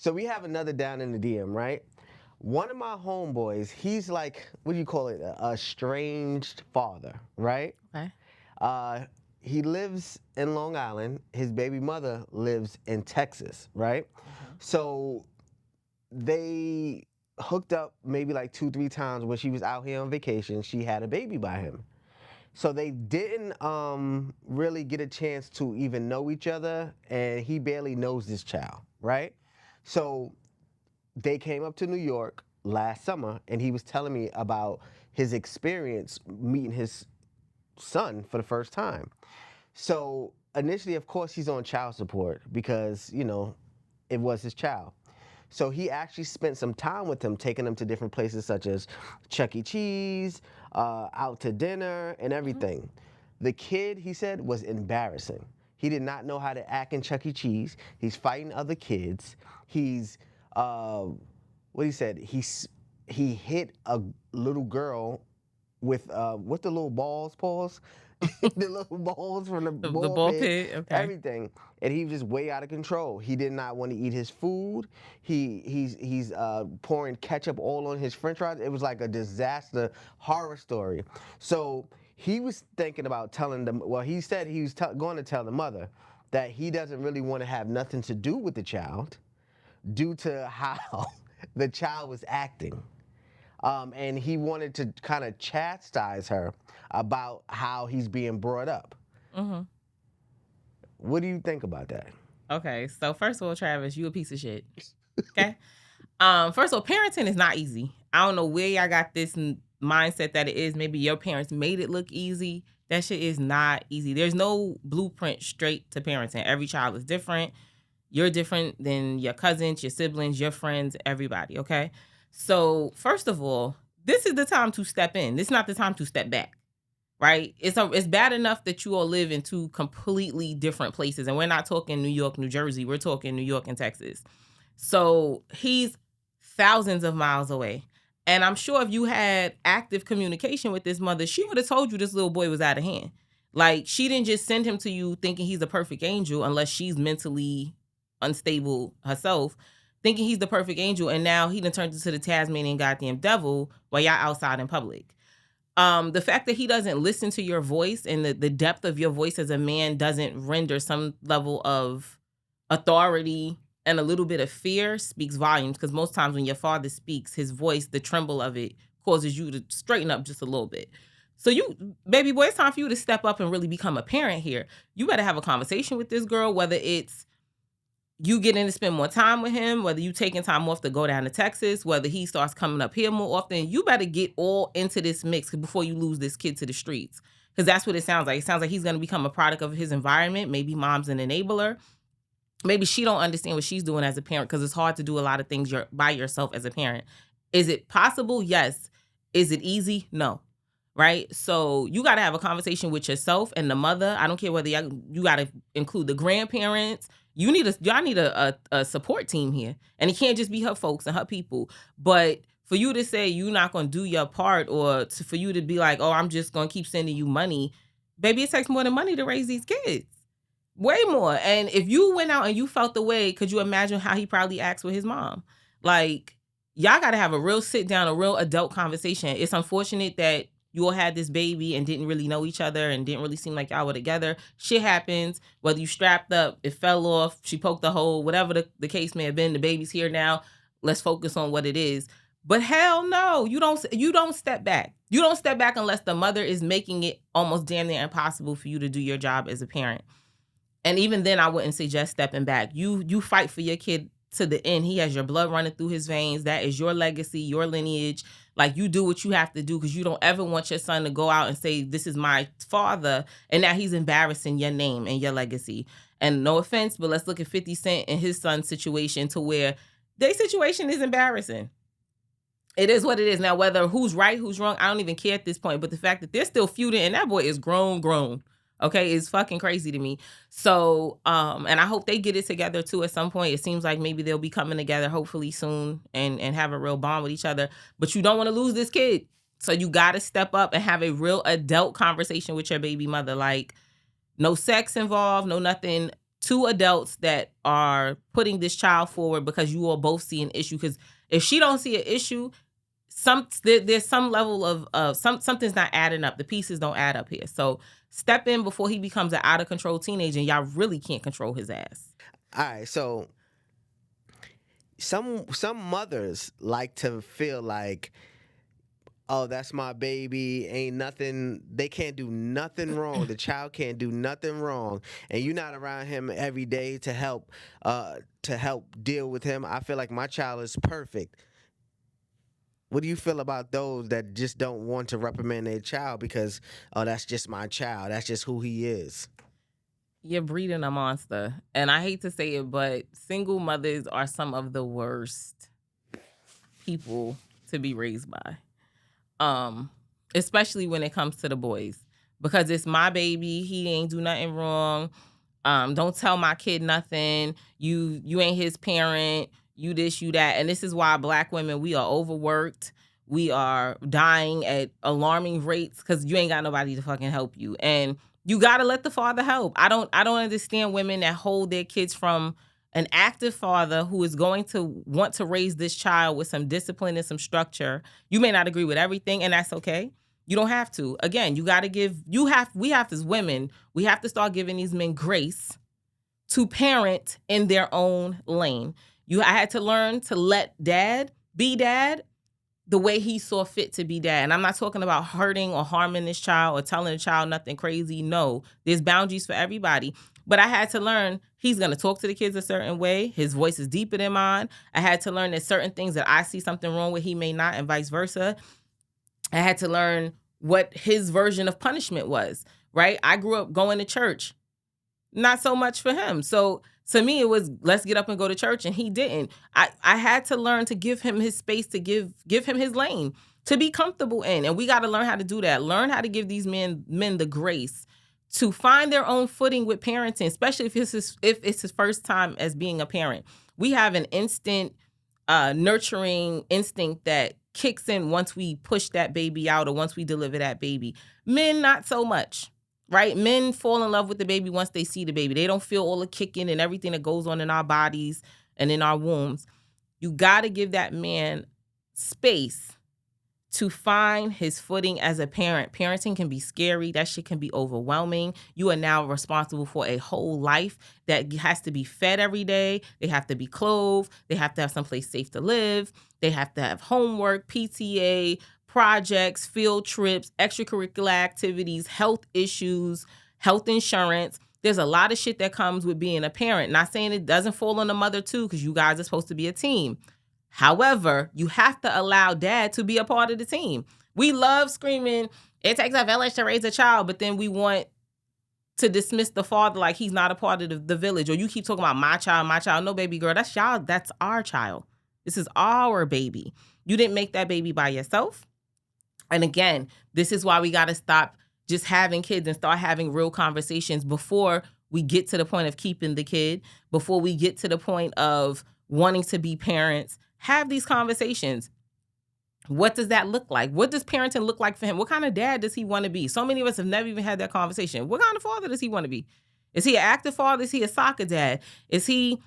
So we have another down in the DM, right? One of my homeboys, he's like, what do you call it? A estranged father, right? Okay. Uh, he lives in Long Island. His baby mother lives in Texas, right? Mm-hmm. So they hooked up maybe like two, three times when she was out here on vacation. She had a baby by him. So they didn't really get a chance to even know each other, and he barely knows this child, right? So they came up to New York last summer, and he was telling me about his experience meeting his son for the first time. So initially, of course, he's on child support because, it was his child. So he actually spent some time with him, taking him to different places such as Chuck E. Cheese, out to dinner, and Mm-hmm. everything. The kid, he said, was embarrassing. He did not know how to act in Chuck E. Cheese. He's fighting other kids. He's, what he said, he hit a little girl with the little balls, paws, the little balls from the The ball ball pit, pit. Okay. everything, and he was just way out of control. He did not want to eat his food. He's pouring ketchup all on his French fries. It was like a disaster horror story. So he was thinking about telling them. Well, he said he was going to tell the mother that he doesn't really want to have nothing to do with the child due to how the child was acting. And he wanted to kind of chastise her about how he's being brought up. Mm-hmm. What do you think about that? Okay. So first of all, Travis, you a piece of shit. Okay. First of all, parenting is not easy. I don't know where y'all got this mindset that it is. Maybe your parents made it look easy. That shit is not easy. There's no blueprint straight to parenting. Every child is different. You're different than your cousins, your siblings, your friends, everybody. Okay. So first of all, this is the time to step in. This is not the time to step back. Right? It's bad enough that you all live in two completely different places, and we're not talking New York, New Jersey. We're talking New York and Texas. So he's thousands of miles away. And I'm sure if you had active communication with this mother, she would have told you this little boy was out of hand. Like, she didn't just send him to you thinking he's the perfect angel, unless she's mentally unstable herself, thinking he's the perfect angel. And now he done turned into the Tasmanian goddamn devil while y'all outside in public. The fact that he doesn't listen to your voice and the depth of your voice as a man doesn't render some level of authority and a little bit of fear speaks volumes, because most times when your father speaks, his voice, the tremble of it, causes you to straighten up just a little bit. So you, baby boy, it's time for you to step up and really become a parent here. You better have a conversation with this girl, whether it's you getting to spend more time with him, whether you taking time off to go down to Texas, whether he starts coming up here more often. You better get all into this mix before you lose this kid to the streets. Because that's what it sounds like. It sounds like he's going to become a product of his environment. Maybe mom's an enabler. Maybe she don't understand what she's doing as a parent, because it's hard to do a lot of things by yourself as a parent. Is it possible? Yes. Is it easy? No. Right? So you got to have a conversation with yourself and the mother. I don't care whether you got to include the grandparents. Y'all need a support team here. And it can't just be her folks and her people. But for you to say you're not going to do your part, or for you to be like, oh, I'm just going to keep sending you money. Baby, it takes more than money to raise these kids. Way more. And if you went out and you felt the way, could you imagine how he probably acts with his mom? Like, y'all got to have a real sit down, a real adult conversation. It's unfortunate that you all had this baby and didn't really know each other and didn't really seem like y'all were together. Shit happens. Whether you strapped up, it fell off, she poked the hole, whatever the case may have been, the baby's here now. Let's focus on what it is. But hell no, you don't step back. You don't step back unless the mother is making it almost damn near impossible for you to do your job as a parent. And even then, I wouldn't suggest stepping back. You fight for your kid to the end. He has your blood running through his veins. That is your legacy, your lineage. Like, you do what you have to do, because you don't ever want your son to go out and say, this is my father, and now he's embarrassing your name and your legacy. And no offense, but let's look at 50 Cent and his son's situation, to where their situation is embarrassing. It is what it is. Now, whether who's right, who's wrong, I don't even care at this point. But the fact that they're still feuding, and that boy is grown. Okay, it's fucking crazy to me. So, and I hope they get it together too at some point. It seems like maybe they'll be coming together hopefully soon and have a real bond with each other. But you don't want to lose this kid. So you got to step up and have a real adult conversation with your baby mother. Like, no sex involved, no nothing two adults that are putting this child forward because you all both see an issue. Because if she don't see an issue, there's some level of something's not adding up. The pieces don't add up here. So step in before he becomes an out of control teenager, and y'all really can't control his ass. All right, so some mothers like to feel like, oh, that's my baby, ain't nothing, they can't do nothing wrong, the child can't do nothing wrong, and you're not around him every day to help deal with him. I feel like my child is perfect. What do you feel about those that just don't want to reprimand their child because, oh, that's just my child, that's just who he is? You're breeding a monster. And I hate to say it, but single mothers are some of the worst people to be raised by. Especially when it comes to the boys. Because it's my baby, he ain't do nothing wrong. Don't tell my kid nothing. You ain't his parent. You this, you that. And this is why Black women, we are overworked. We are dying at alarming rates because you ain't got nobody to fucking help you. And you gotta let the father help. I don't understand women that hold their kids from an active father who is going to want to raise this child with some discipline and some structure. You may not agree with everything, and that's okay. You don't have to. Again, we have as women, we have to start giving these men grace to parent in their own lane. I had to learn to let dad be dad the way he saw fit to be dad. And I'm not talking about hurting or harming this child or telling the child nothing crazy. No, there's boundaries for everybody. But I had to learn he's going to talk to the kids a certain way. His voice is deeper than mine. I had to learn that certain things that I see something wrong with, he may not, and vice versa. I had to learn what his version of punishment was, right? I grew up going to church. Not so much for him. So to me, it was, let's get up and go to church, and he didn't. I had to learn to give him his space, to give him his lane to be comfortable in. And we got to learn how to do that. Learn how to give these men the grace to find their own footing with parenting, especially if it's his first time as being a parent. We have an instant nurturing instinct that kicks in once we push that baby out or once we deliver that baby. Men, not so much. Right? Men fall in love with the baby once they see the baby. They don't feel all the kicking and everything that goes on in our bodies and in our wombs. You got to give that man space to find his footing as a parent. Parenting can be scary. That shit can be overwhelming. You are now responsible for a whole life that has to be fed every day. They have to be clothed. They have to have someplace safe to live. They have to have homework, PTA, projects, field trips, extracurricular activities, health issues, health insurance. There's a lot of shit that comes with being a parent. Not saying it doesn't fall on the mother too, because you guys are supposed to be a team. However, you have to allow dad to be a part of the team. We love screaming, it takes a village to raise a child, but then we want to dismiss the father like he's not a part of the village. Or you keep talking about my child, my child. No, baby girl, that's y'all. That's our child. This is our baby. You didn't make that baby by yourself. And again, this is why we got to stop just having kids and start having real conversations before we get to the point of keeping the kid, before we get to the point of wanting to be parents. Have these conversations. What does that look like? What does parenting look like for him? What kind of dad does he want to be? So many of us have never even had that conversation. What kind of father does he want to be? Is he an active father? Is he a soccer dad? Is he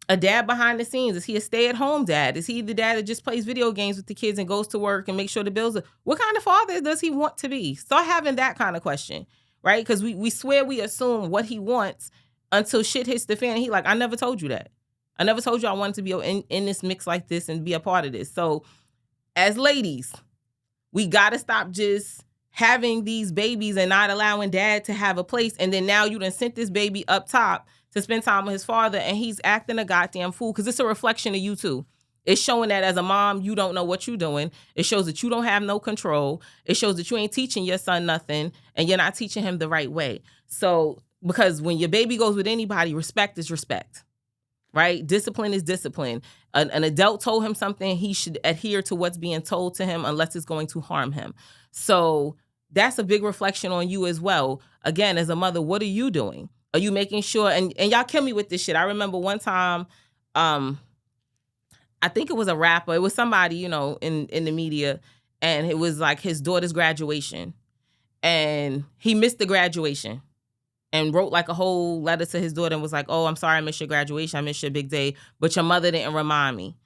a dad behind the scenes? Is he a stay-at-home dad? Is he the dad that just plays video games with the kids and goes to work and makes sure the bills are... What kind of father does he want to be? Start having that kind of question, right? Because we swear we assume what he wants until shit hits the fan. And he like, I never told you that. I never told you I wanted to be in this mix like this and be a part of this. So as ladies, we got to stop just having these babies and not allowing dad to have a place. And then now you done sent this baby up top to spend time with his father and he's acting a goddamn fool because it's a reflection of you too. It's showing that as a mom, you don't know what you're doing. It shows that you don't have no control. It shows that you ain't teaching your son nothing and you're not teaching him the right way. So because when your baby goes with anybody, respect is respect. Right? Discipline is discipline. An adult told him something, he should adhere to what's being told to him unless it's going to harm him. So that's a big reflection on you as well. Again, as a mother, what are you doing? Are you making sure, and y'all kill me with this shit. I remember one time, I think it was a rapper. It was somebody, in the media, and it was like his daughter's graduation. And he missed the graduation. and wrote like a whole letter to his daughter and was like, oh, I'm sorry I missed your graduation. I missed your big day, but your mother didn't remind me.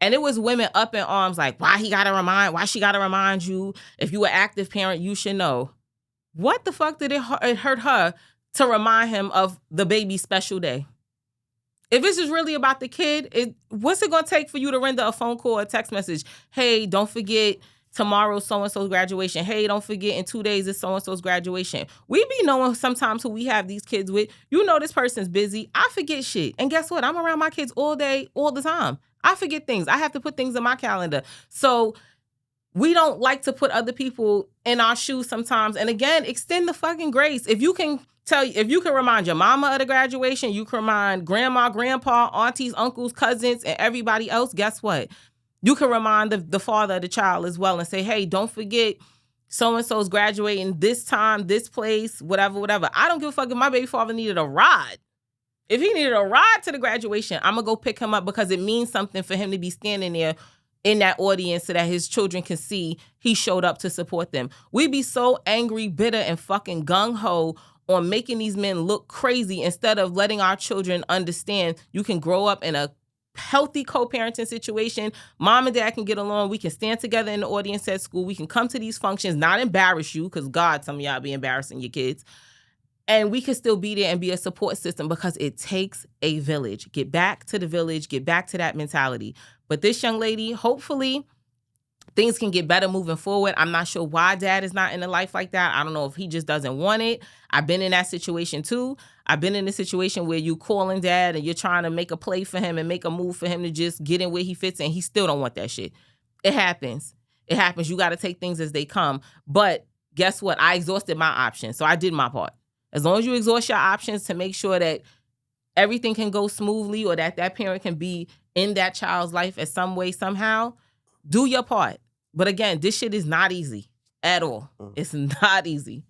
And it was women up in arms like, why she got to remind you? If you an active parent, you should know. What the fuck did it hurt her to remind him of the baby's special day? If this is really about the kid, what's it going to take for you to render a phone call or a text message? Hey, don't forget tomorrow's so-and-so's graduation. Hey, don't forget in 2 days it's so-and-so's graduation. We be knowing sometimes who we have these kids with. You know this person's busy. I forget shit. And guess what? I'm around my kids all day, all the time. I forget things. I have to put things in my calendar. So we don't like to put other people in our shoes sometimes. And again, extend the fucking grace. If you can remind your mama of the graduation, you can remind grandma, grandpa, aunties, uncles, cousins, and everybody else, guess what? You can remind the father of the child as well and say, hey, don't forget so-and-so's graduating this time, this place, whatever. I don't give a fuck if my baby father needed a ride. If he needed a ride to the graduation, I'm going to go pick him up because it means something for him to be standing there in that audience so that his children can see he showed up to support them. We be so angry, bitter, and fucking gung-ho on making these men look crazy instead of letting our children understand you can grow up in a healthy co-parenting situation. Mom and dad can get along. We can stand together in the audience at school. We can come to these functions, not embarrass you, because God, some of y'all be embarrassing your kids. And we can still be there and be a support system because it takes a village. Get back to the village. Get back to that mentality. But this young lady, hopefully, things can get better moving forward. I'm not sure why dad is not in a life like that. I don't know if he just doesn't want it. I've been in that situation too. I've been in a situation where you calling dad and you're trying to make a play for him and make a move for him to just get in where he fits and he still don't want that shit. It happens. It happens. You got to take things as they come. But guess what? I exhausted my options. So I did my part. As long as you exhaust your options to make sure that everything can go smoothly or that parent can be in that child's life in some way, somehow, do your part. But again, this shit is not easy at all. It's not easy.